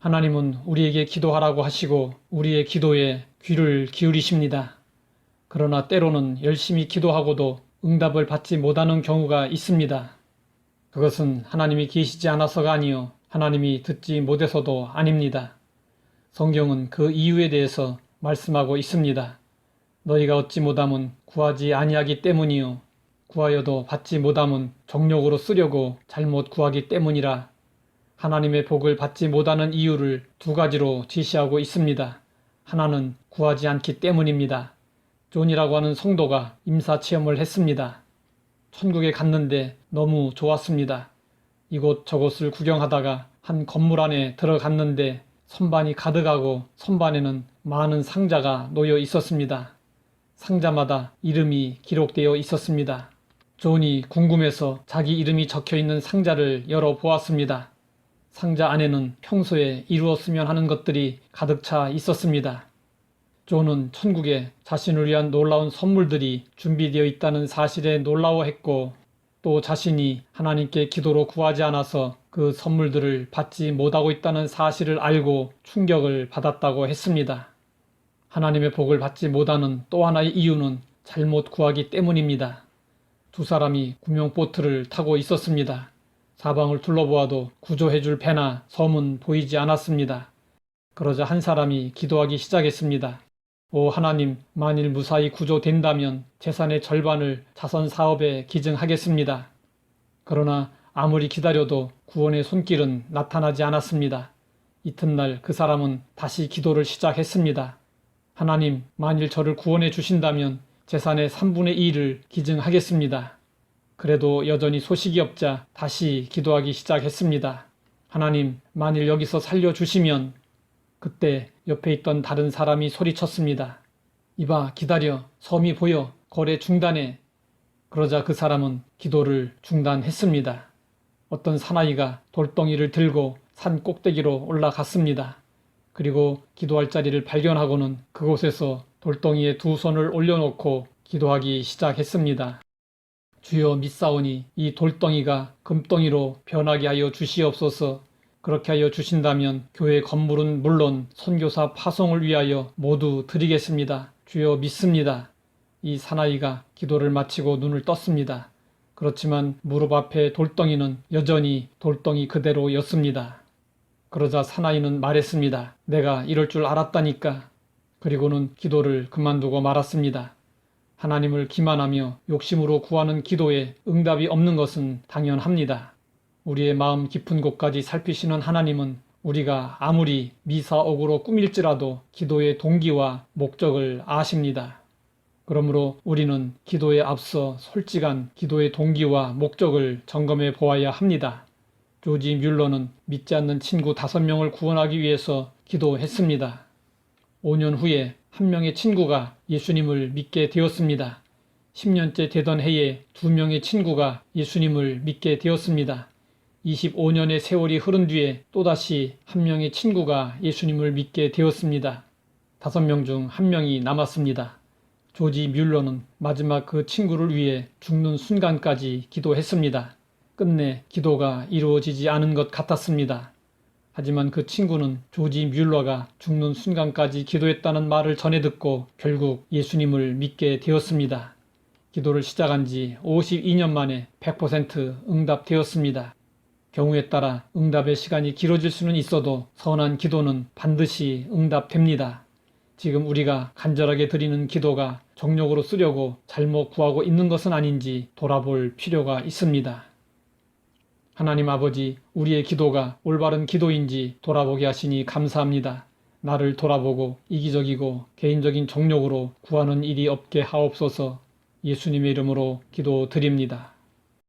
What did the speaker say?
하나님은 우리에게 기도하라고 하시고 우리의 기도에 귀를 기울이십니다. 그러나 때로는 열심히 기도하고도 응답을 받지 못하는 경우가 있습니다. 그것은 하나님이 계시지 않아서가 아니요 하나님이 듣지 못해서도 아닙니다. 성경은 그 이유에 대해서 말씀하고 있습니다. 너희가 얻지 못함은 구하지 아니하기 때문이요 구하여도 받지 못함은 정욕으로 쓰려고 잘못 구하기 때문이라. 하나님의 복을 받지 못하는 이유를 두 가지로 제시하고 있습니다. 하나는 구하지 않기 때문입니다. 존이라고 하는 성도가 임사체험을 했습니다. 천국에 갔는데 너무 좋았습니다. 이곳저곳을 구경하다가 한 건물 안에 들어갔는데 선반이 가득하고 선반에는 많은 상자가 놓여 있었습니다. 상자마다 이름이 기록되어 있었습니다. 존이 궁금해서 자기 이름이 적혀 있는 상자를 열어보았습니다. 상자 안에는 평소에 이루었으면 하는 것들이 가득 차 있었습니다. 존은 천국에 자신을 위한 놀라운 선물들이 준비되어 있다는 사실에 놀라워했고 또 자신이 하나님께 기도로 구하지 않아서 그 선물들을 받지 못하고 있다는 사실을 알고 충격을 받았다고 했습니다. 하나님의 복을 받지 못하는 또 하나의 이유는 잘못 구하기 때문입니다. 두 사람이 구명보트를 타고 있었습니다. 사방을 둘러보아도 구조해줄 배나 섬은 보이지 않았습니다. 그러자 한 사람이 기도하기 시작했습니다. 오 하나님, 만일 무사히 구조된다면 재산의 절반을 자선 사업에 기증하겠습니다. 그러나 아무리 기다려도 구원의 손길은 나타나지 않았습니다. 이튿날 그 사람은 다시 기도를 시작했습니다. 하나님, 만일 저를 구원해 주신다면 재산의 3분의 2를 기증하겠습니다. 그래도 여전히 소식이 없자 다시 기도하기 시작했습니다. 하나님, 만일 여기서 살려주시면. 그때 옆에 있던 다른 사람이 소리쳤습니다. 이봐, 기다려. 섬이 보여. 거래 중단해. 그러자 그 사람은 기도를 중단했습니다. 어떤 사나이가 돌덩이를 들고 산 꼭대기로 올라갔습니다. 그리고 기도할 자리를 발견하고는 그곳에서 돌덩이에 두 손을 올려놓고 기도하기 시작했습니다. 주여 믿사오니 이 돌덩이가 금덩이로 변하게 하여 주시옵소서. 그렇게 하여 주신다면 교회 건물은 물론 선교사 파송을 위하여 모두 드리겠습니다. 주여 믿습니다. 이 사나이가 기도를 마치고 눈을 떴습니다. 그렇지만 무릎 앞에 돌덩이는 여전히 돌덩이 그대로였습니다. 그러자 사나이는 말했습니다. 내가 이럴 줄 알았다니까. 그리고는 기도를 그만두고 말았습니다. 하나님을 기만하며 욕심으로 구하는 기도에 응답이 없는 것은 당연합니다. 우리의 마음 깊은 곳까지 살피시는 하나님은 우리가 아무리 미사옥으로 꾸밀지라도 기도의 동기와 목적을 아십니다. 그러므로 우리는 기도에 앞서 솔직한 기도의 동기와 목적을 점검해 보아야 합니다. 조지 뮬러는 믿지 않는 친구 5명을 구원하기 위해서 기도했습니다. 5년 후에 한 명의 친구가 예수님을 믿게 되었습니다. 10년째 되던 해에 2명의 친구가 예수님을 믿게 되었습니다. 25년의 세월이 흐른 뒤에 또다시 한 명의 친구가 예수님을 믿게 되었습니다. 5명 중 1명이 남았습니다. 조지 뮬러는 마지막 그 친구를 위해 죽는 순간까지 기도했습니다. 끝내 기도가 이루어지지 않은 것 같았습니다. 하지만 그 친구는 조지 뮬러가 죽는 순간까지 기도했다는 말을 전해 듣고 결국 예수님을 믿게 되었습니다. 기도를 시작한 지 52년 만에 100% 응답되었습니다. 경우에 따라 응답의 시간이 길어질 수는 있어도 선한 기도는 반드시 응답됩니다. 지금 우리가 간절하게 드리는 기도가 정욕으로 쓰려고 잘못 구하고 있는 것은 아닌지 돌아볼 필요가 있습니다. 하나님 아버지, 우리의 기도가 올바른 기도인지 돌아보게 하시니 감사합니다. 나를 돌아보고 이기적이고 개인적인 정욕으로 구하는 일이 없게 하옵소서. 예수님의 이름으로 기도드립니다.